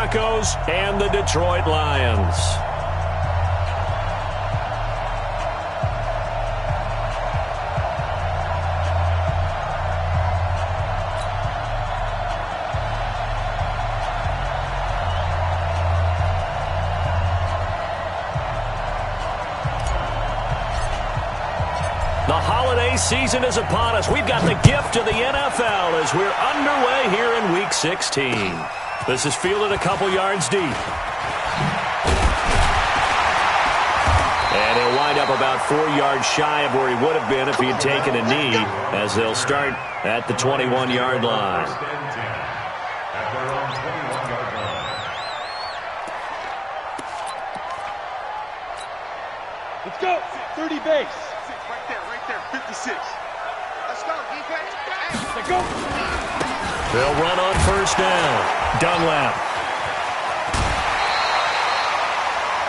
Broncos and the Detroit Lions. The holiday season is upon us. We've got the gift of the NFL as we're underway here in Week 16. This is fielded a couple yards deep. And he'll wind up about 4 yards shy of where he would have been if he had taken a knee, as they'll start at the 21-yard line. Let's go. 30 base. Right there, 56. Let's go, defense. Let's go. They'll run on first down. Dunlap.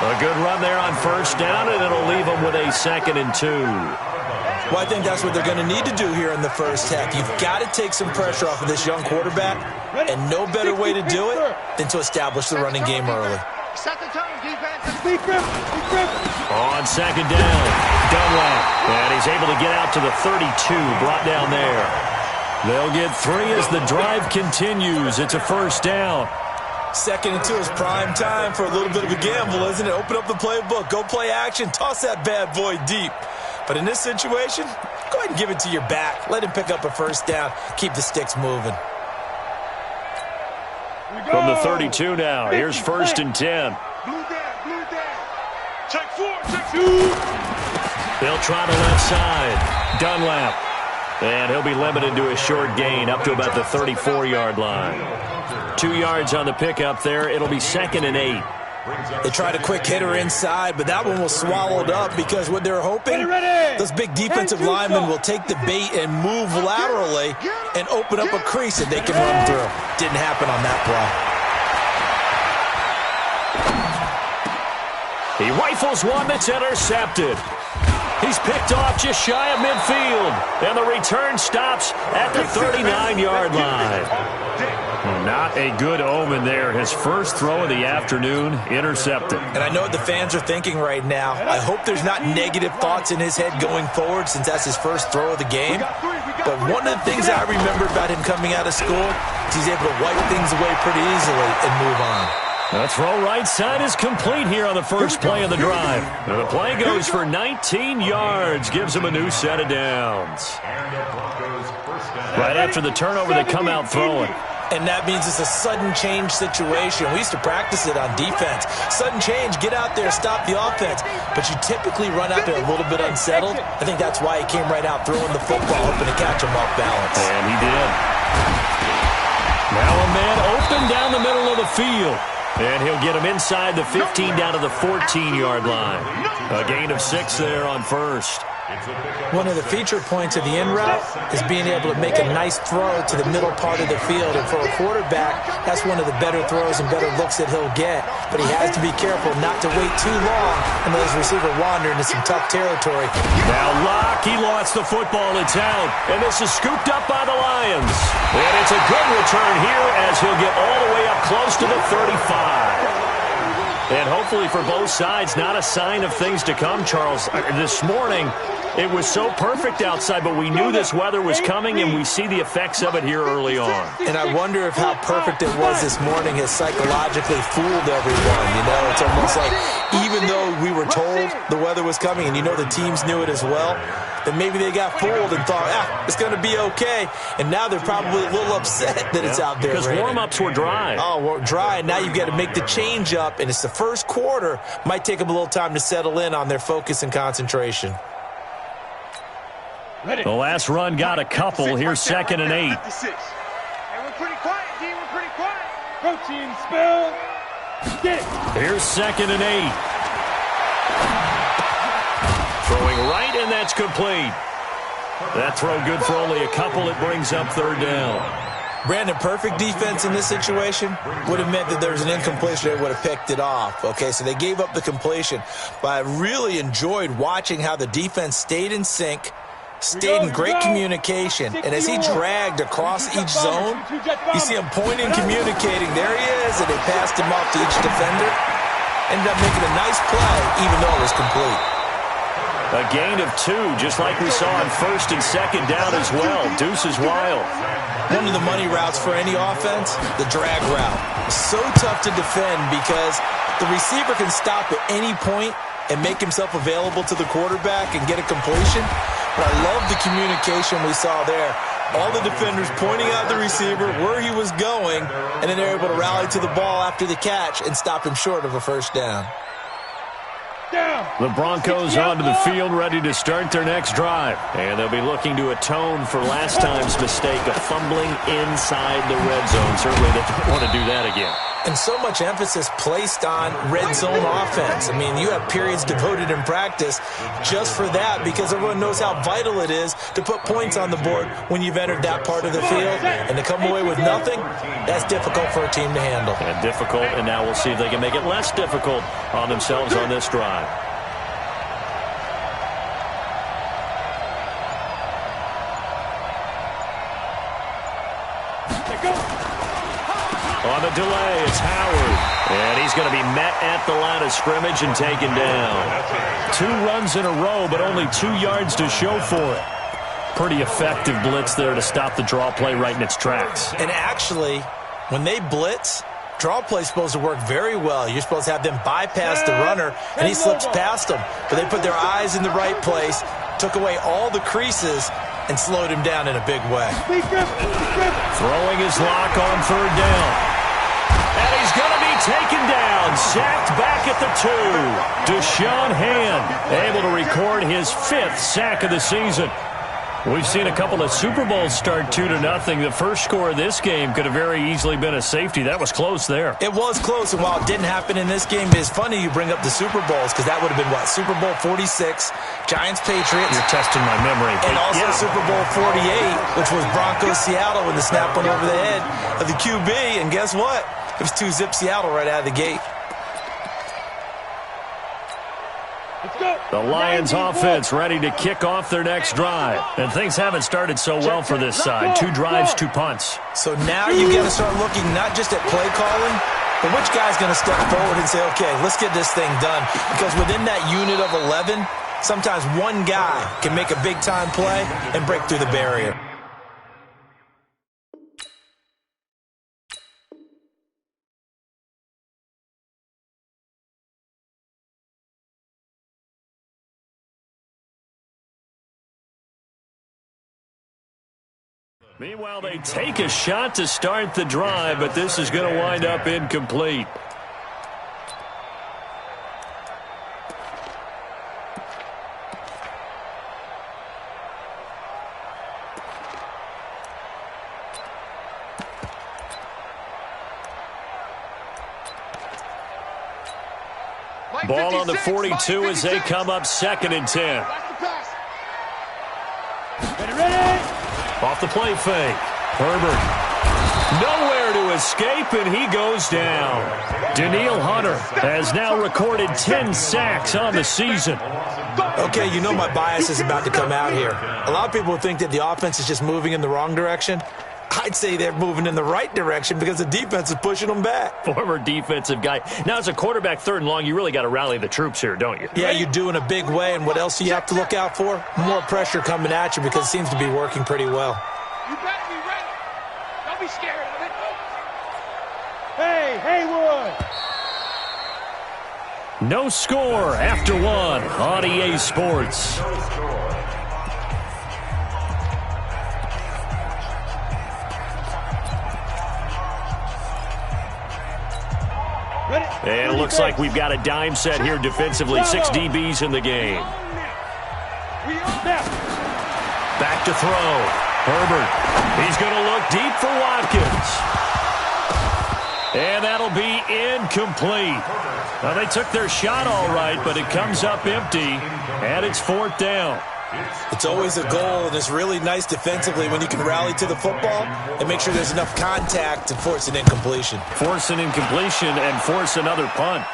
A good run there on first down, and it'll leave them with a 2nd and 2. Well, I think that's what they're going to need to do here in the first half. You've got to take some pressure off of this young quarterback, and no better way to do it than to establish the running game early. Set the tone, defense. On second down, Dunlap. And he's able to get out to the 32, brought down there. They'll get 3 as the drive continues. It's a first down. 2nd and 2 is prime time for a little bit of a gamble, isn't it? Open up the playbook, go play action, toss that bad boy deep. But in this situation, go ahead and give it to your back. Let him pick up a first down. Keep the sticks moving. From the 32 now, here's 1st and 10. Blue down. Check 4, check 2. They'll try the left side. Dunlap. And he'll be limited to a short gain up to about the 34-yard line. 2 yards on the pickup there. It'll be 2nd and 8. They tried a quick hitter inside, but that one was swallowed up because what they're hoping, those big defensive linemen will take the bait and move laterally and open up a crease that they can run through. Didn't happen on that play. He rifles one that's intercepted. He's picked off just shy of midfield, and the return stops at the 39-yard line. Not a good omen there. His first throw of the afternoon intercepted. And I know what the fans are thinking right now. I hope there's not negative thoughts in his head going forward since that's his first throw of the game. But one of the things I remember about him coming out of school is he's able to wipe things away pretty easily and move on. The throw right side is complete here on the first play of the drive. And the play goes for 19 yards, gives him a new set of downs. Right after the turnover, they come out throwing. And that means it's a sudden change situation. We used to practice it on defense. Sudden change, get out there, stop the offense. But you typically run out there a little bit unsettled. I think that's why he came right out throwing the football, hoping to catch him off balance. And he did. Now a man open down the middle of the field. And he'll get him inside the 15 down to the 14-yard line. A gain of 6 there on first. One of the feature points of the in route is being able to make a nice throw to the middle part of the field. And for a quarterback, that's one of the better throws and better looks that he'll get. But he has to be careful not to wait too long and let his receiver wander into some tough territory. Now Locke, he lost the football. It's out. And this is scooped up by the Lions. And it's a good return here as he'll get all the way up close to the 35. And hopefully for both sides, not a sign of things to come, Charles. This morning, it was so perfect outside, but we knew this weather was coming, and we see the effects of it here early on. And I wonder if how perfect it was this morning has psychologically fooled everyone. You know, it's almost like even though we were told the weather was coming, and you know the teams knew it as well, then maybe they got fooled and thought, it's going to be okay. And now they're probably a little upset that it's out there. Because warm-ups were dry. Oh, well, dry. Now you've got to make the change up, and it's the first quarter. Might take them a little time to settle in on their focus and concentration. The last run got a couple. Here's 2nd and 8. Hey, we're pretty quiet, team. We're pretty quiet. Protein spell. Get it. Here's 2nd and 8. Throwing right, and that's complete. That throw good for only a couple. It brings up 3rd down. Brandon, perfect defense in this situation would have meant that there was an incompletion. They would have picked it off. Okay, so they gave up the completion. But I really enjoyed watching how the defense stayed in sync stayed in great communication, and as he dragged across each zone, you see him pointing, communicating. There he is, and they passed him off to each defender. Ended up making a nice play, even though it was complete. A gain of 2, just like we saw on first and second down as well. Deuce is wild. One of the money routes for any offense, the drag route. So tough to defend because the receiver can stop at any point and make himself available to the quarterback and get a completion. But I love the communication we saw there. All the defenders pointing out the receiver, where he was going, and then they're able to rally to the ball after the catch and stop him short of a first down. The Broncos onto the field, ready to start their next drive. And they'll be looking to atone for last time's mistake of fumbling inside the red zone. Certainly they don't want to do that again. And so much emphasis placed on red zone offense. I mean, you have periods devoted in practice just for that because everyone knows how vital it is to put points on the board when you've entered that part of the field. And to come away with nothing, that's difficult for a team to handle. And difficult, and now we'll see if they can make it less difficult on themselves on this drive. On the delay, it's Howard. And he's going to be met at the line of scrimmage and taken down. 2 runs in a row, but only 2 yards to show for it. Pretty effective blitz there to stop the draw play right in its tracks. And actually, when they blitz, draw play is supposed to work very well. You're supposed to have them bypass the runner, and he slips past them. But they put their eyes in the right place, took away all the creases, and slowed him down in a big way. Throwing his lock on third down. And he's going to be taken down, sacked back at the 2. Deshaun Hand able to record his 5th sack of the season. We've seen a couple of Super Bowls start 2-0. The first score of this game could have very easily been a safety. That was close there. It was close, and while it didn't happen in this game, it's funny you bring up the Super Bowls because that would have been, what, Super Bowl 46, Giants-Patriots. You're testing my memory. And also Super Bowl 48, which was Broncos-Seattle when the snap went over the head of the QB. And guess what? It was 2-zip Seattle right out of the gate. The Lions offense ready to kick off their next drive. And things haven't started so well for this side. 2 drives, 2 punts. So now you got to start looking not just at play calling, but which guy's going to step forward and say, okay, let's get this thing done. Because within that unit of 11, sometimes one guy can make a big-time play and break through the barrier. Meanwhile, they take a shot to start the drive, but this is going to wind up incomplete. Ball on the 42 as they come up 2nd and 10. Ready? Off the play fake. Herbert. Nowhere to escape, and he goes down. Danielle Hunter has now recorded 10 sacks on the season. Okay, you know my bias is about to come out here. A lot of people think that the offense is just moving in the wrong direction. I'd say they're moving in the right direction because the defense is pushing them back. Former defensive guy. Now, as a quarterback 3rd and long, you really got to rally the troops here, don't you? Yeah, you do in a big way. And what else do you have to look out for? More pressure coming at you because it seems to be working pretty well. You better be ready. Don't be scared of it. Hey, Haywood! No score after 1 on EA Sports. And it looks like we've got a dime set here defensively. 6 DBs in the game. Back to throw. Herbert. He's going to look deep for Watkins. And that'll be incomplete. Now, they took their shot all right, but it comes up empty, and it's 4th down. It's always a goal, and it's really nice defensively when you can rally to the football and make sure there's enough contact to force an incompletion. Force an incompletion and force another punt.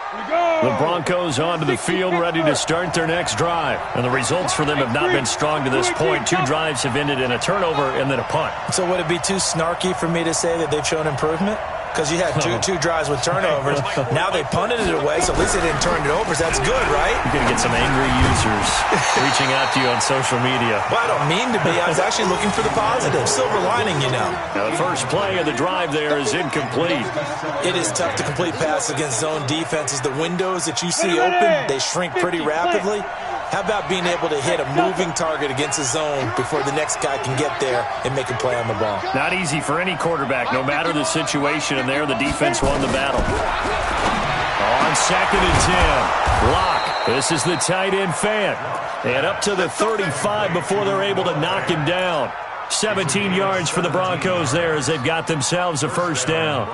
The Broncos onto the field, ready to start their next drive. And the results for them have not been strong to this point. 2 drives have ended in a turnover and then a punt. So would it be too snarky for me to say that they've shown improvement? Because you had two drives with turnovers. Now they punted it away, so at least they didn't turn it over. So that's good, right? You're going to get some angry users reaching out to you on social media. Well, I don't mean to be. I was actually looking for the positive. Silver lining, you know. Now, the first play of the drive there is incomplete. It is tough to complete passes against zone defenses. The windows that you see open, they shrink pretty rapidly. How about being able to hit a moving target against a zone before the next guy can get there and make a play on the ball? Not easy for any quarterback, no matter the situation, and there the defense won the battle. On 2nd and 10, Locke. This is the tight end fan. And up to the 35 before they're able to knock him down. 17 yards for the Broncos there as they've got themselves a first down.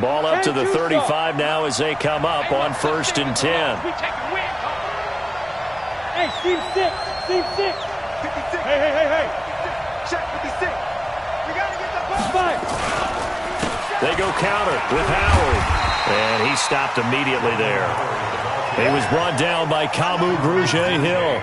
Ball up to the 35 now as they come up on 1st and 10. Hey, Steve 6. Steve 6. 56. Hey. Check 56. We got to get the ball. 5. They go counter with Howard. And he stopped immediately there. He was brought down by Kamu Grugier-Hill.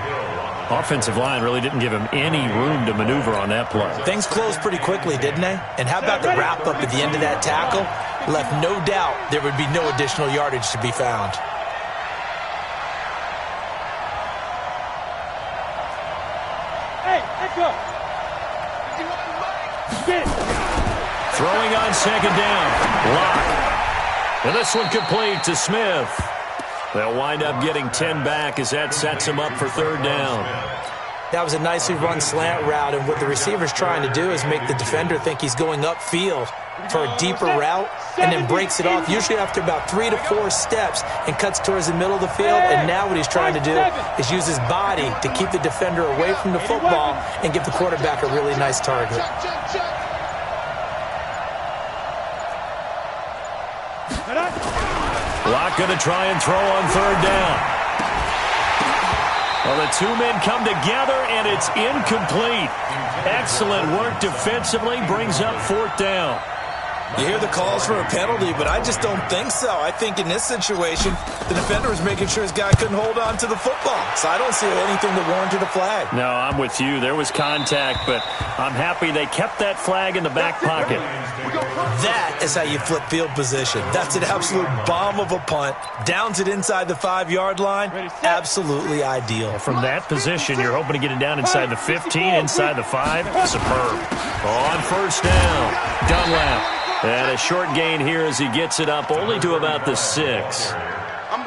Offensive line really didn't give him any room to maneuver on that play. Things closed pretty quickly, didn't they? And how about the wrap-up at the end of that tackle? Left no doubt there would be no additional yardage to be found. Hey, let's go. Get it. Throwing on 2nd down. Locke. And this one complete to Smith. They'll wind up getting 10 back as that sets them up for 3rd down. That was a nicely run slant route, and what the receiver's trying to do is make the defender think he's going upfield for a deeper route and then breaks it off, usually after about 3 to 4 steps, and cuts towards the middle of the field. And now what he's trying to do is use his body to keep the defender away from the football and give the quarterback a really nice target. Locke going to try and throw on 3rd down. Well, the 2 men come together, and it's incomplete. Excellent work defensively, brings up 4th down. You hear the calls for a penalty, but I just don't think so. I think in this situation, the defender was making sure his guy couldn't hold on to the football. So I don't see anything that warranted a flag. No, I'm with you. There was contact, but I'm happy they kept that flag in the back pocket. That is how you flip field position. That's an absolute bomb of a punt. Downs it inside the 5-yard line. Absolutely ideal. From that position, you're hoping to get it down inside the 15, inside the 5. Superb. On 1st down, Dunlap. And a short gain here as he gets it up only to about the 6.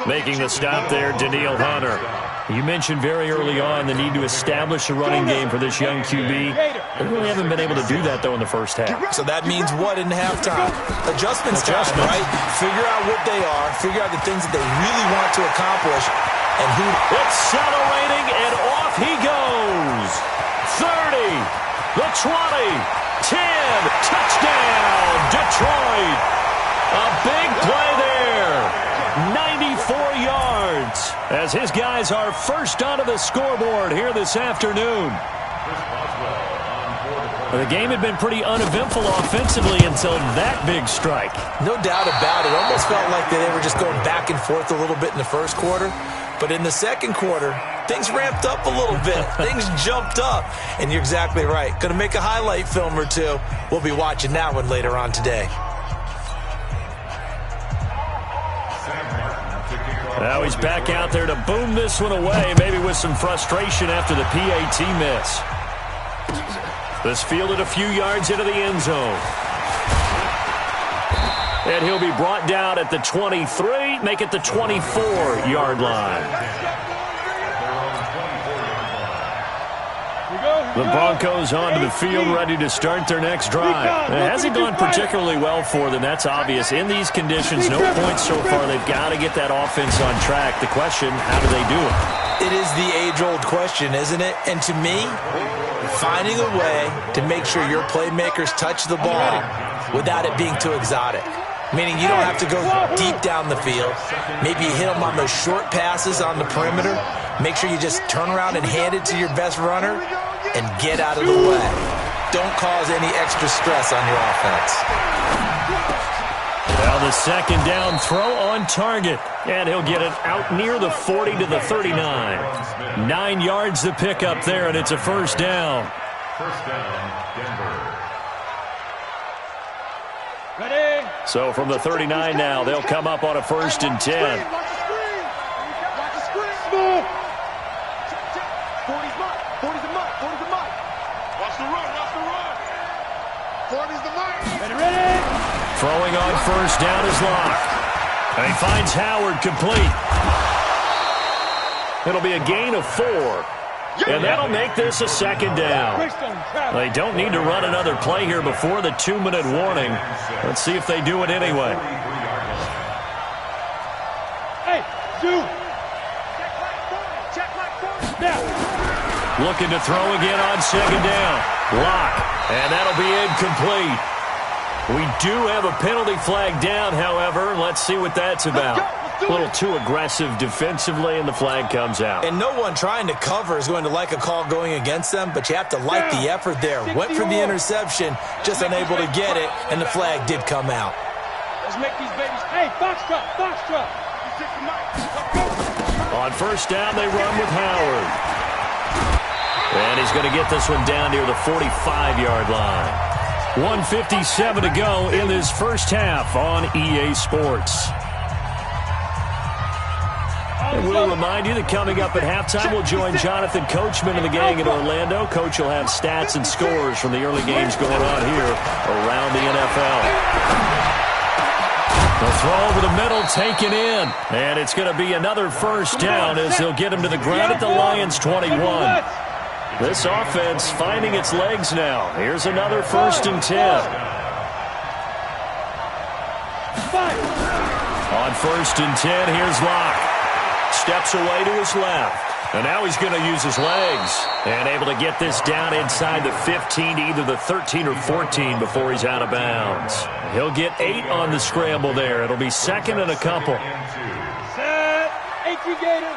Making the stop there, Daniil Hunter. You mentioned very early on the need to establish a running game for this young QB. They really haven't been able to do that, though, in the first half. So that means what in halftime? Adjustments time, right? Figure out what they are. Figure out the things that they really want to accomplish. And who... Accelerating, and off he goes. 30, the 20. 10, touchdown, Detroit. A big play there. 94 yards as his guys are first onto the scoreboard here this afternoon. The game had been pretty uneventful offensively until that big strike. No doubt about it. Almost felt like they were just going back and forth a little bit in the first quarter. But in the second quarter, things ramped up a little bit. Things jumped up. And you're exactly right. Going to make a highlight film or two. We'll be watching that one later on today. Now he's back out there to boom this one away, maybe with some frustration after the PAT miss. This fielded a few yards into the end zone. And he'll be brought down at the 23, make it the 24-yard line. The Broncos onto the field, ready to start their next drive. It hasn't gone particularly well for them, that's obvious. In these conditions, no points so far. They've got to get that offense on track. The question, how do they do it? It is the age-old question, isn't it? And to me, finding a way to make sure your playmakers touch the ball without it being too exotic. Meaning you don't have to go deep down the field. Maybe you hit them on those short passes on the perimeter. Make sure you just turn around and hand it to your best runner and get out of the way. Don't cause any extra stress on your offense. Well, On the second down throw on target. And he'll get it out near the 40 to the 39. 9 yards to pick up there, and it's a first down. First down, Denver. Ready? So from the 39 now, they'll come up on a 1st and 10. Watch the screen. Watch the screen. Smooth. 40's mine. 40's the mine. 40's the mine. Watch the run. Watch the run. 40's the mine. Ready? Throwing on 1st down is Locke. And he finds Howard complete. It'll be a gain of 4. And that'll make this a 2nd down. They don't need to run another play here before the 2-minute warning. Let's see if they do it anyway. Hey, Zoo. Check like 40. Now. Looking to throw again on 2nd down. Locke. And that'll be incomplete. We do have a penalty flag down, however. Let's see what that's about. A little too aggressive defensively, and the flag comes out. And no one trying to cover is going to like a call going against them, but you have to like the effort there. Went for the interception, just unable to get it, and the flag did come out. Let's make these babies. Hey, box truck, box truck. On 1st down, they run with Howard. And he's going to get this one down near the 45-yard line. 1:57 to go in this first half on EA Sports. And we'll remind you that coming up at halftime, we'll join Jonathan Coachman and the gang in Orlando. Coach will have stats and scores from the early games going on here around the NFL. The throw over the middle, taken in. And it's going to be another 1st down as they'll get him to the ground at the Lions' 21. This offense finding its legs now. Here's another 1st and 10. On 1st and 10, here's Locke. Steps away to his left. And now he's going to use his legs. And able to get this down inside the 15 to either the 13 or 14 before he's out of bounds. He'll get 8 on the scramble there. It'll be 2nd and a couple. Set. 18 Gator.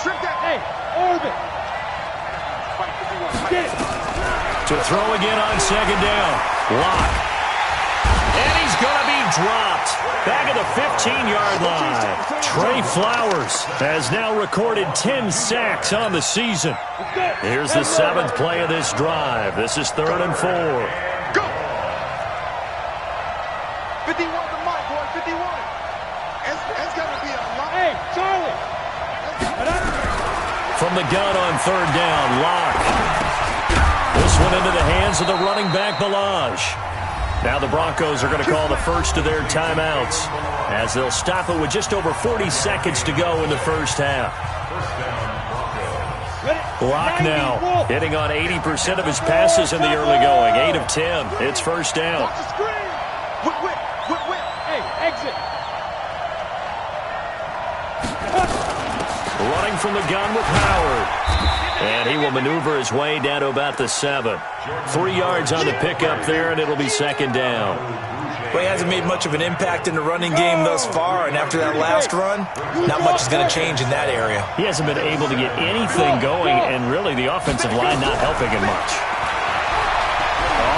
Strip that. Hey, orbit. Get it. To throw again on 2nd down. Locke. And he's going to be dropped. Back at the 15-yard line. Trey Flowers has now recorded 10 sacks on the season. Here's the 7th play of this drive. This is 3rd and 4. Go. 51 the mic, boy. 51. It's going to be a lot. Hey, Charlie. From the gun on 3rd down, Locke. This one into the hands of the running back, Balaj. Now the Broncos are going to call the first of their timeouts as they'll stop it with just over 40 seconds to go in the first half. Locke now hitting on 80% of his passes in the early going. 8 of 10. It's 1st down. Watch the screen. Whip. Hey, exit. Running from the gun with Howard. And he will maneuver his way down to about the 7. 3 yards on the pickup there, and it'll be 2nd down. Well, he hasn't made much of an impact in the running game thus far, and after that last run, not much is going to change in that area. He hasn't been able to get anything going, and really the offensive line not helping him much.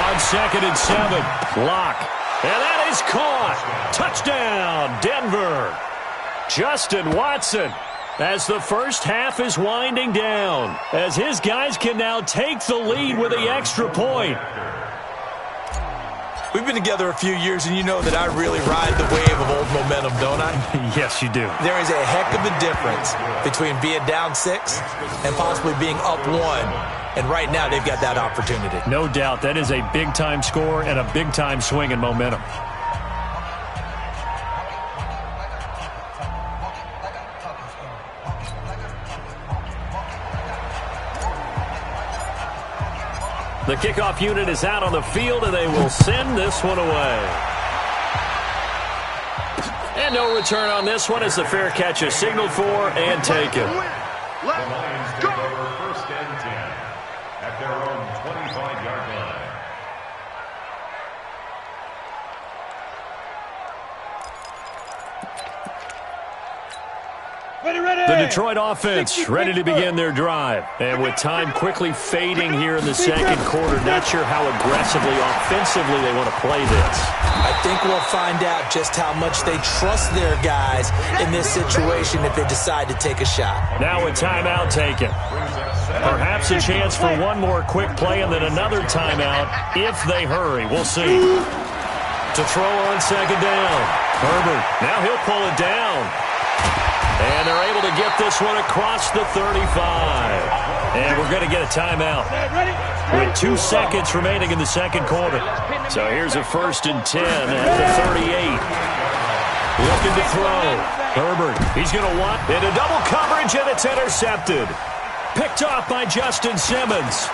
On 2nd and 7, Locke. And that is caught. Touchdown, Denver. Justin Watson. As the first half is winding down, as his guys can now take the lead with the extra point. We've been together a few years, and you know that I really ride the wave of old momentum, don't I? Yes, you do. There is a heck of a difference between being down 6 and possibly being up 1. And right now, they've got that opportunity. No doubt. That is a big-time score and a big-time swing in momentum. The kickoff unit is out on the field, and they will send this one away. And no return on this one as the fair catch is signaled for and taken. Let's go. 1st and 10 at their own 25-yard line. Ready. The Detroit offense ready to begin their drive. And with time quickly fading here in the second quarter, not sure how aggressively, offensively they want to play this. I think we'll find out just how much they trust their guys in this situation if they decide to take a shot. Now a timeout taken. Perhaps a chance for one more quick play and then another timeout if they hurry. We'll see. To throw on second down. Herbert, now he'll pull it down. And they're able to get this one across the 35. And we're going to get a timeout with 2 seconds remaining in the second quarter. So here's a 1st and 10 at the 38. Looking to throw. Herbert, he's going to want into double coverage, and it's intercepted. Picked off by Justin Simmons.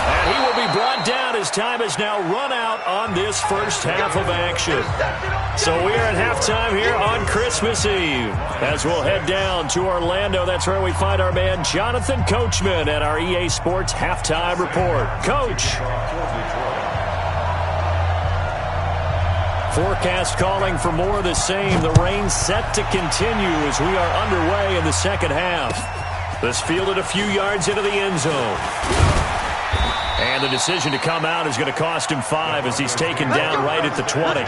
And he will be brought down as time has now run out on this first half of action. So we are at halftime here on Christmas Eve. As we'll head down to Orlando, that's where we find our man Jonathan Coachman at our EA Sports Halftime Report. Coach. Forecast calling for more of the same. The rain set to continue as we are underway in the second half. This fielded a few yards into the end zone. And the decision to come out is going to cost him 5 as he's taken down right at the 20.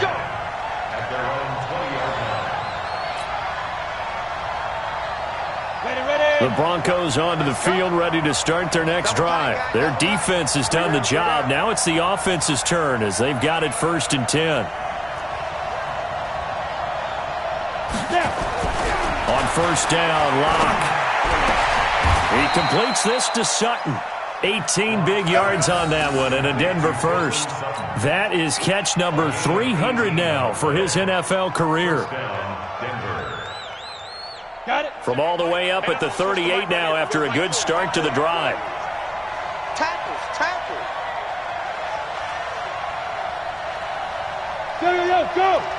The Broncos onto the field, ready to start their next drive. Their defense has done the job. Now it's the offense's turn as they've got it 1st and 10. On 1st down, Locke. He completes this to Sutton. 18 big yards on that one and a Denver first. That is catch number 300 now for his NFL career. Got it. From all the way up at the 38 now after a good start to the drive. Tackle.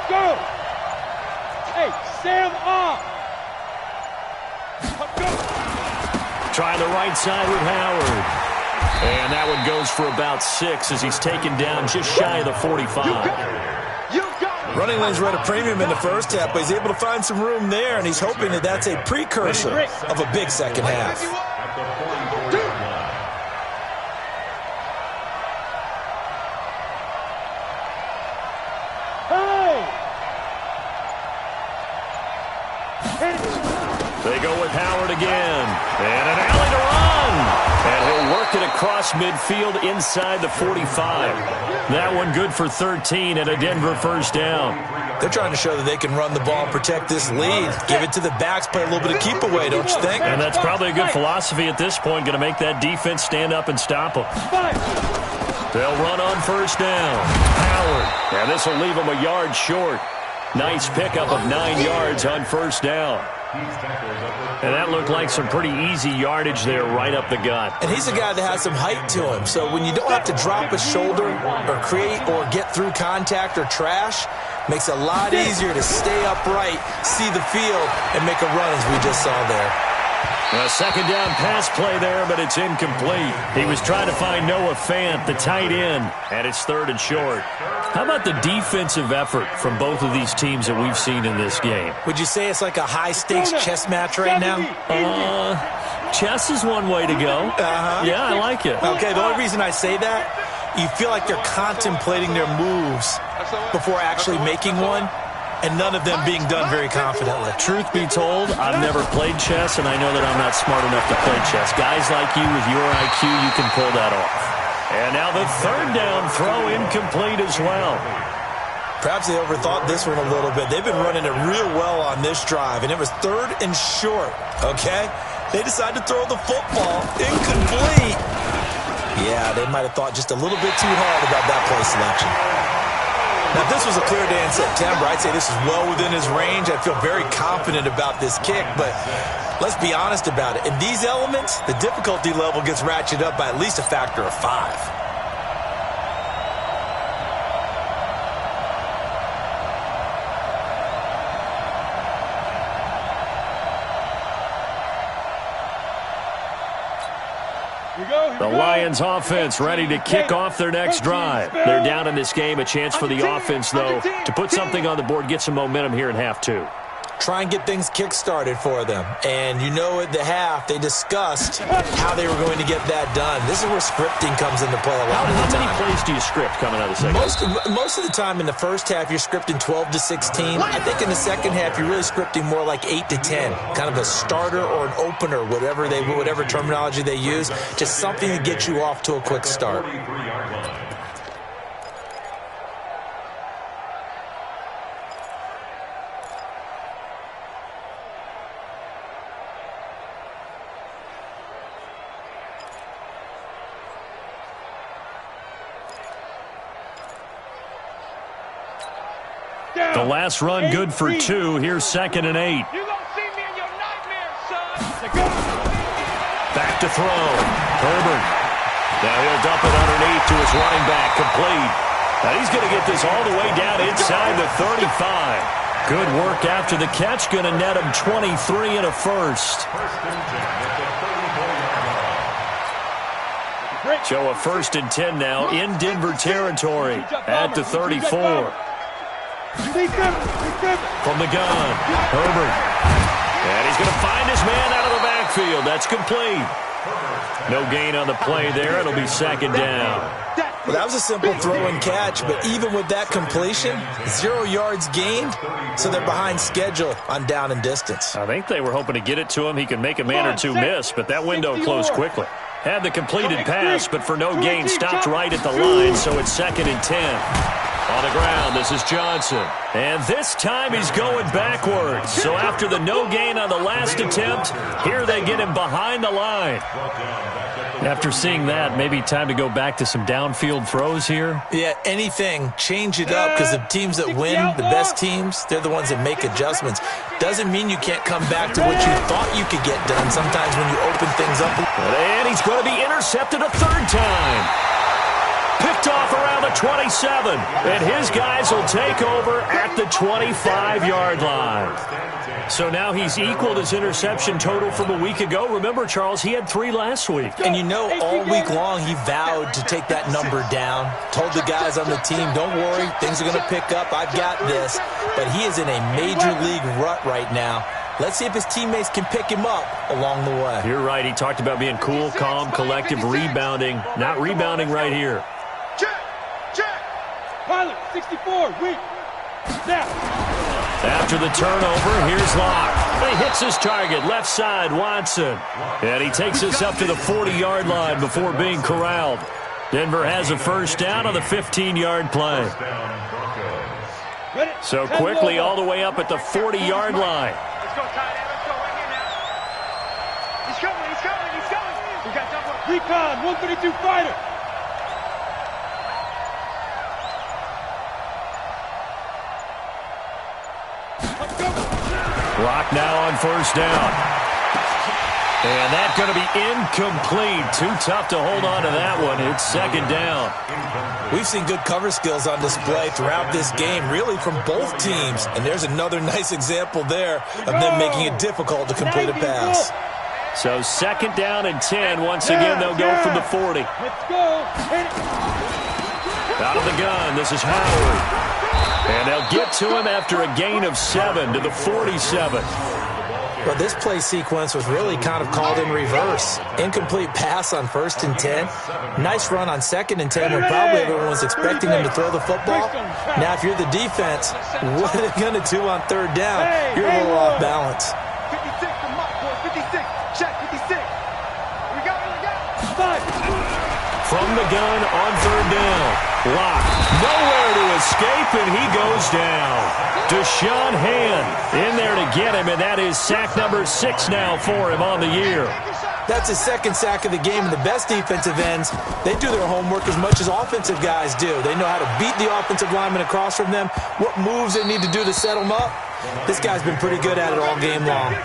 Go. Hey, Sam off. Go. Trying the right side with Howard. And that one goes for about 6 as he's taken down just shy of the 45. Running lanes were at a premium in the first half, but he's able to find some room there, and he's hoping that that's a precursor of a big second half. They go with Howard again. And an alley to run. And he'll work it across midfield inside the 45. That one good for 13 and a Denver first down. They're trying to show that they can run the ball and protect this lead. Give it to the backs, play a little bit of keep away, don't you think? And that's probably a good philosophy at this point, going to make that defense stand up and stop them. They'll run on 1st down. Howard. And this will leave them a yard short. Nice pickup of 9 yards on 1st down. And that looked like some pretty easy yardage there right up the gut. And he's a guy that has some height to him. So when you don't have to drop a shoulder or create or get through contact or trash, makes it a lot easier to stay upright, see the field, and make a run as we just saw there. A second down pass play there, but it's incomplete. He was trying to find Noah Fant, the tight end, and it's 3rd and short. How about the defensive effort from both of these teams that we've seen in this game? Would you say it's like a high-stakes chess match right now? Chess is one way to go. Yeah, I like it. Okay, the only reason I say that, you feel like they're contemplating their moves before actually making one, and none of them being done very confidently. Truth be told, I've never played chess, and I know that I'm not smart enough to play chess. Guys like you with your IQ, you can pull that off. And now the 3rd down throw incomplete as well. Perhaps they overthought this one a little bit. They've been running it real well on this drive, and it was 3rd and short, okay? They decided to throw the football incomplete. Yeah, they might have thought just a little bit too hard about that play selection. Now, if this was a clear day in September, I'd say this is well within his range. I feel very confident about this kick, but let's be honest about it. In these elements, the difficulty level gets ratcheted up by at least a factor of 5. The Lions offense ready to kick off their next drive. They're down in this game. A chance for the offense, though, to put something on the board, get some momentum here in half 2. try and get things kick-started for them. And you know at the half, they discussed how they were going to get that done. This is where scripting comes into play a lot of the time. How many plays do you script coming out of the second? Most of the time in the first half, you're scripting 12 to 16. I think in the second half, you're really scripting more like 8 to 10. Kind of a starter or an opener, whatever terminology they use. Just something to get you off to a quick start. The last run good for 2. Here's 2nd and 8. You gonna see me in your nightmares, son. Back to throw. Herbert. Now he'll dump it underneath to his running back. Complete. Now he's going to get this all the way down inside the 35. Good work after the catch. Going to net him 23 and a first. So a 1st and 10 now in Denver territory at the 34. From the gun, Herbert. And he's going to find his man out of the backfield. That's complete. No gain on the play there. It'll be 2nd down. Well, that was a simple throw and catch, but even with that completion, 0 yards gained, so they're behind schedule on down and distance. I think they were hoping to get it to him. He could make a man or two miss, but that window closed quickly. Had the completed pass, but for no gain, stopped right at the line, so it's 2nd and 10. On the ground, this is Johnson. And this time he's going backwards. So after the no gain on the last attempt, here they get him behind the line. After seeing that, maybe time to go back to some downfield throws here. Yeah, anything. Change it up, because the teams that win, the best teams, they're the ones that make adjustments. Doesn't mean you can't come back to what you thought you could get done sometimes when you open things up. And he's going to be intercepted a 3rd time. Picked off around the 27, and his guys will take over at the 25-yard line. So now he's equaled his interception total from a week ago. Remember, Charles, he had 3 last week. And you know, all week long he vowed to take that number down. Told the guys on the team, don't worry, things are going to pick up. I've got this. But he is in a major league rut right now. Let's see if his teammates can pick him up along the way. You're right. He talked about being cool, calm, collective, rebounding. Not rebounding right here. Pilot, 64, weak. Snap. After the turnover, here's Locke. He hits his target, left side, Watson. And he takes us up to the 40-yard line before being corralled. Denver has a 1st down on the 15-yard play. So quickly all the way up at the 40-yard line. Let's go, tight end. Let's go right here now. He's coming. We got double. Recon, 132 fighter. Clock now on 1st down. And that's going to be incomplete. Too tough to hold on to that one. It's 2nd down. We've seen good cover skills on display throughout this game, really from both teams. And there's another nice example there of them making it difficult to complete a pass. So 2nd down and 10. Once again, they'll go from the 40. Let's go. Out of the gun, this is Howard. And they'll get to him after a gain of 7 to the 47. Well, this play sequence was really kind of called in reverse. Incomplete pass on 1st and 10. Nice run on 2nd and 10 when probably everyone was expecting him to throw the football. Now, if you're the defense, what are they going to do on 3rd down? You're a little off balance. 56 to Mike, boy. 56. Check 56. We got it. From the gun on 3rd down. Locke, nowhere to escape, and he goes down. Deshaun Hand in there to get him, and that is sack number 6 now for him on the year. That's his 2nd sack of the game, and the best defensive ends, they do their homework as much as offensive guys do. They know how to beat the offensive lineman across from them, what moves they need to do to set them up. This guy's been pretty good at it all game long.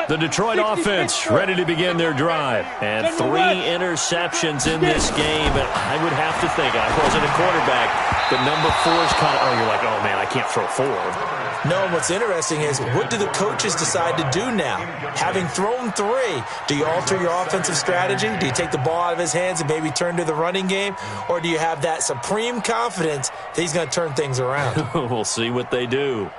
The Detroit offense ready to begin their drive. And 3 interceptions in this game. And I would have to think, I wasn't a quarterback, but number 4 is kind of, you're like, oh, man, I can't throw 4. No, and what's interesting is, what do the coaches decide to do now? Having thrown 3, do you alter your offensive strategy? Do you take the ball out of his hands and maybe turn to the running game? Or do you have that supreme confidence that he's going to turn things around? We'll see what they do.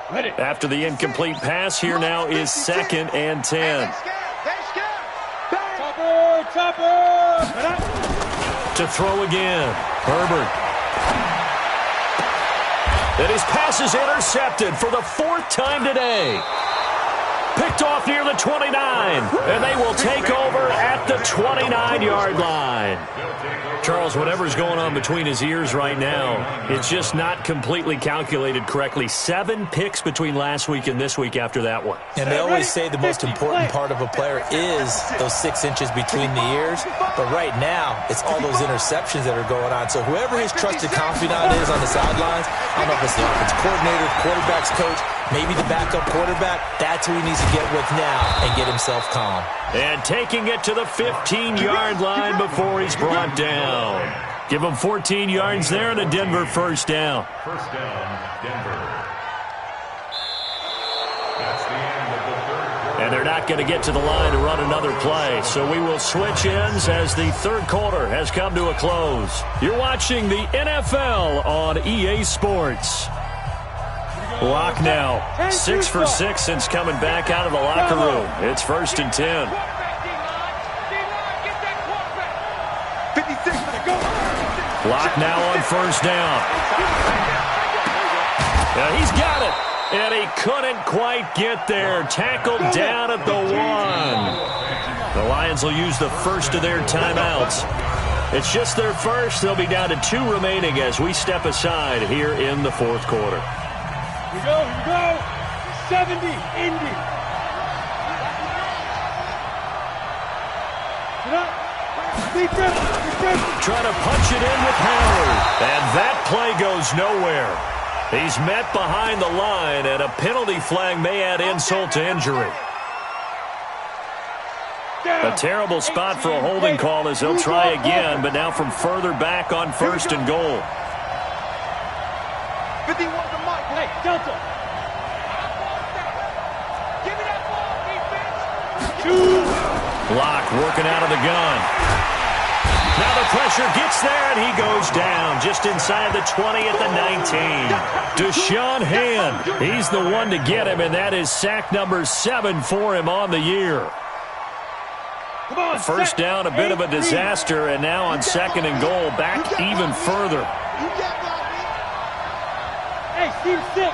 After the incomplete pass, here now is 2nd and 10. To throw again, Herbert. And his pass is intercepted for the 4th time today. Picked off near the 29, and they will take over at the 29-yard line. Charles, whatever's going on between his ears right now, it's just not completely calculated correctly. 7 picks between last week and this week after that one. And they always say the most important part of a player is those 6 inches between the ears. But right now, it's all those interceptions that are going on. So whoever his trusted confidant is on the sidelines, I don't know if it's the offense coordinator, quarterback's coach, maybe the backup quarterback, that's who he needs to get with now and get himself calm. And taking it to the 15-yard line before he's brought down. Give him 14 yards there and a Denver first down. First down, Denver. That's the end of the 3rd quarter. And they're not going to get to the line to run another play. So we will switch ends as the 3rd quarter has come to a close. You're watching the NFL on EA Sports. Lock now. 6 for 6 since coming back out of the locker room. It's 1st and 10. 56. Lock now on 1st down. Now he's got it. And he couldn't quite get there. Tackled down at the 1. The Lions will use the first of their timeouts. It's just their first. They'll be down to 2 remaining as we step aside here in the 4th quarter. Here we go. 70, Indy. Get up. Trying to punch it in with Howard. And that play goes nowhere. He's met behind the line, and a penalty flag may add insult to injury. A terrible spot for a holding call as they'll try again, but now from further back on 1st and goal. 51 to Mike. Hey, Delta. Give me that ball, defense. Block working out of the gun. Now the pressure gets there, and he goes down just inside the 20 at the 19. Deshaun Hand, he's the one to get him, and that is sack number 7 for him on the year. First down, a bit of a disaster, and now on 2nd and goal, back even further. Hey, Steve 6.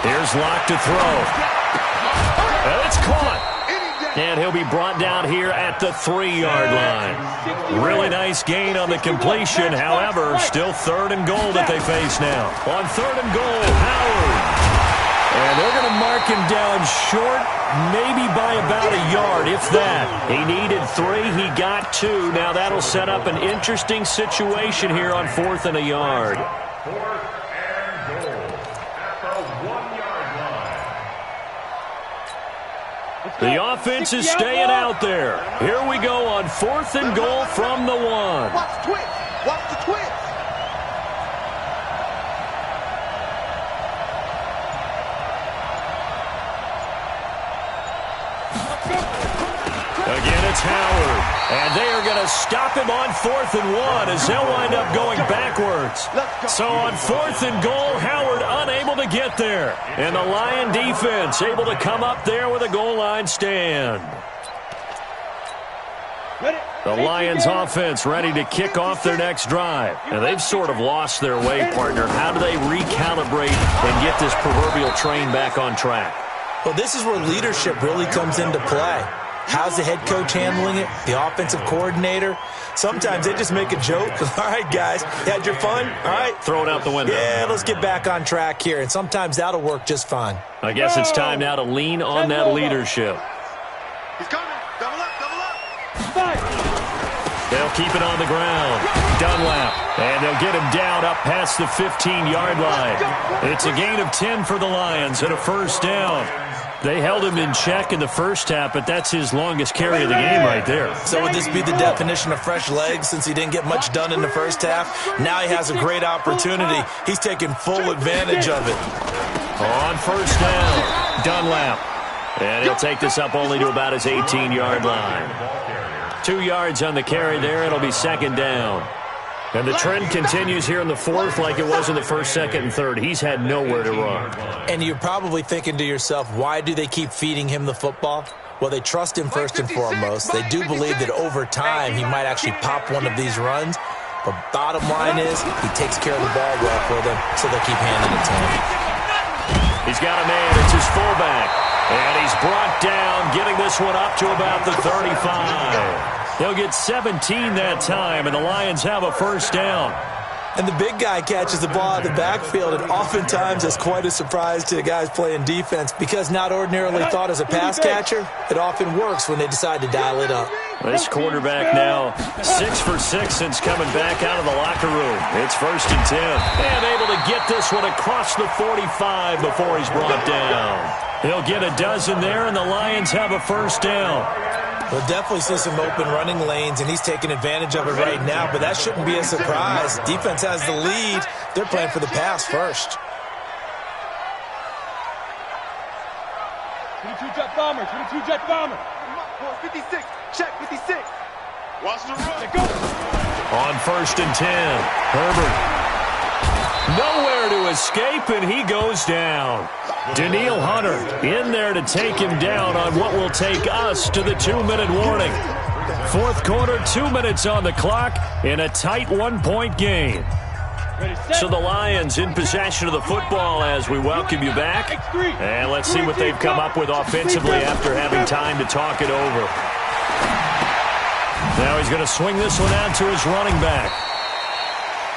Here's Locke to throw. And it's caught. And he'll be brought down here at the 3-yard line. Really nice gain on the completion. However, still 3rd and goal that they face now. On 3rd and goal, Howard. And they're going to mark him down short, maybe by about a yard, if that. He needed 3. He got 2. Now that'll set up an interesting situation here on 4th and a yard. 4th and goal at the 1-yard line. The offense is staying out there. Here we go on 4th and goal from the 1. Watch the twist. Watch the twist. Again, it's Howard. And they are going to stop him on 4th and 1 as they'll wind up going backwards. So on 4th and goal, Howard unable to get there. And the Lion defense able to come up there with a goal line stand. The Lions offense ready to kick off their next drive. And they've sort of lost their way, partner. How do they recalibrate and get this proverbial train back on track? Well, this is where leadership really comes into play. How's the head coach handling it? The offensive coordinator? Sometimes they just make a joke. All right, guys, you had your fun? All right. Throw it out the window. Yeah, let's get back on track here. And sometimes that'll work just fine. I guess it's time now to lean on that leadership. He's coming. Double up. They'll They'll keep it on the ground. Dunlap. And they'll get him down up past the 15-yard line. It's a gain of 10 for the Lions and a first down. They held him in check in the first half, but that's his longest carry of the game right there. So would this be the definition of fresh legs since he didn't get much done in the first half? Now he has a great opportunity. He's taking full advantage of it. On first down, Dunlap. And he'll take this up only to about his 18-yard line. 2 yards on the carry there. It'll be second down. And the trend continues here in the fourth like it was in the first, second, and third. He's had nowhere to run. And you're probably thinking to yourself, why do they keep feeding him the football? Well, they trust him first and foremost. They do believe that over time he might actually pop one of these runs. But bottom line is he takes care of the ball well for them, so they'll keep handing it to him. He's got a man. It's his fullback. And he's brought down, getting this one up to about the 35. They'll get 17 that time, and the Lions have a first down. And the big guy catches the ball out of the backfield, and oftentimes it's quite a surprise to the guys playing defense because not ordinarily thought as a pass catcher, it often works when they decide to dial it up. This quarterback now 6 for 6 since coming back out of the locker room. It's first and 10. And able to get this one across the 45 before he's brought down. He'll get a dozen there, and the Lions have a first down. We'll definitely see some open running lanes, and he's taking advantage of it right now, but that shouldn't be a surprise. Defense has the lead. They're playing for the pass first. 22-jet bomber, 22-jet bomber. 56, check, 56. Watch the run. Let go. On first and 10, Herbert. Nowhere to escape, and he goes down. Daniil Hunter in there to take him down on what will take us to the 2-minute warning. Fourth quarter, 2 minutes on the clock in a tight 1-point game. So the Lions in possession of the football as we welcome you back. And let's see what they've come up with offensively after having time to talk it over. Now he's going to swing this one out to his running back.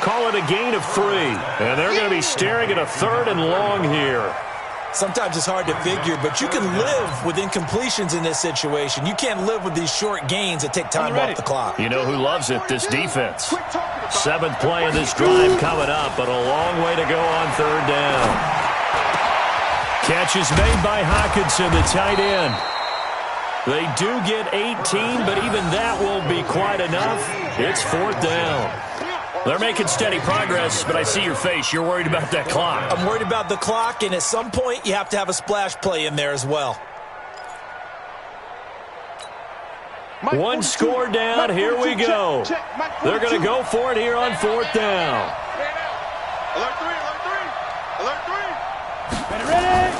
Call it a gain of 3. And they're going to be staring at a third and long here. Sometimes it's hard to figure, but you can live with incompletions in this situation. You can't live with these short gains that take time off the clock. You know who loves it? This defense. 7th play of this drive coming up, but a long way to go on third down. Catch is made by Hawkinson, the tight end. They do get 18, but even that won't be quite enough. It's fourth down. They're making steady progress, but I see your face. You're worried about that clock. I'm worried about the clock, and at some point, you have to have a splash play in there as well. One score down. Here we go. They're going to go for it here on fourth down. Alert 3, alert 3. Alert 3. Ready.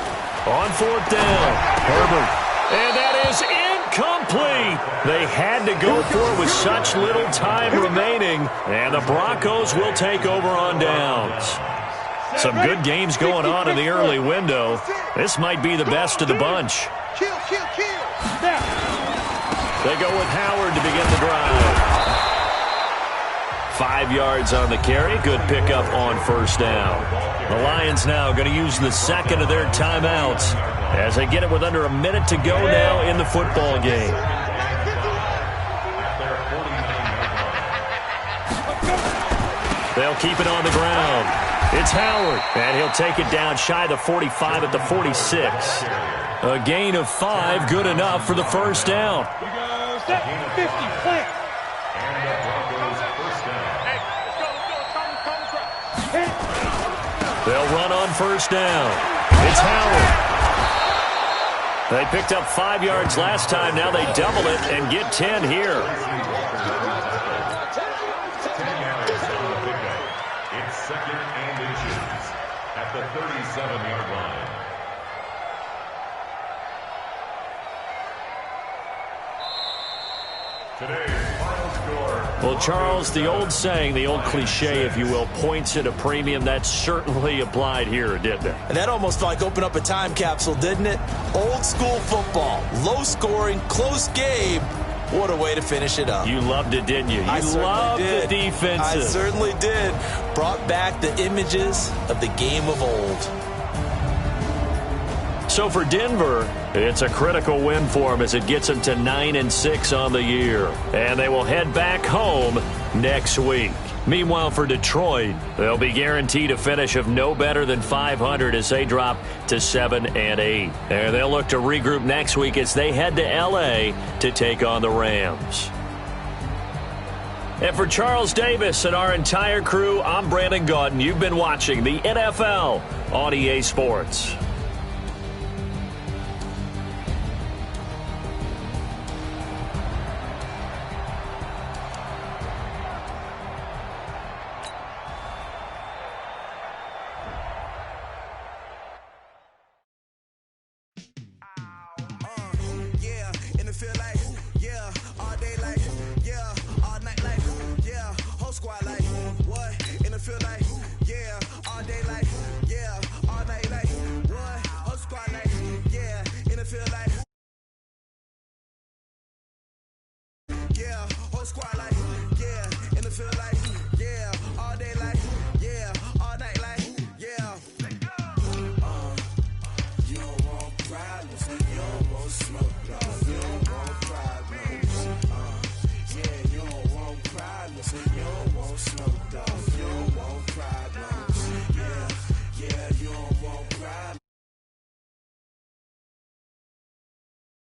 On fourth down, Herbert. And that is incomplete. They had to go for it with such little time remaining. And the Broncos will take over on downs. Some good games going on in the early window. This might be the best of the bunch. Kill, kill, kill. They go with Howard to begin the drive. 5 yards on the carry. Good pickup on first down. The Lions now going to use the second of their timeouts as they get it with under a minute to go now in the football game. They'll keep it on the ground. It's Howard, and he'll take it down shy of the 45 at the 46. A gain of 5, good enough for the first down. 50, plant. And the Broncos first down. They'll run on first down. It's Howard. They picked up 5 yards last time. Now they double it and get 10 here. 10 yards on the pickup. It's second and inches at the 37-yard line. Today's final score. Well, Charles, the old saying, the old cliche, if you will, points at a premium. That certainly applied here, didn't it? And that almost like opened up a time capsule, didn't it? Old school football, low scoring, close game. What a way to finish it up. You loved it, didn't you? You loved the defensive. I certainly did. Brought back the images of the game of old. So for Denver, it's a critical win for them as it gets them to 9-6 on the year. And they will head back home next week. Meanwhile, for Detroit, they'll be guaranteed a finish of no better than 500 as they drop to 7-8. And they'll look to regroup next week as they head to L.A. to take on the Rams. And for Charles Davis and our entire crew, I'm Brandon Gaudin. You've been watching the NFL on EA Sports. Squad like, what? In the field like,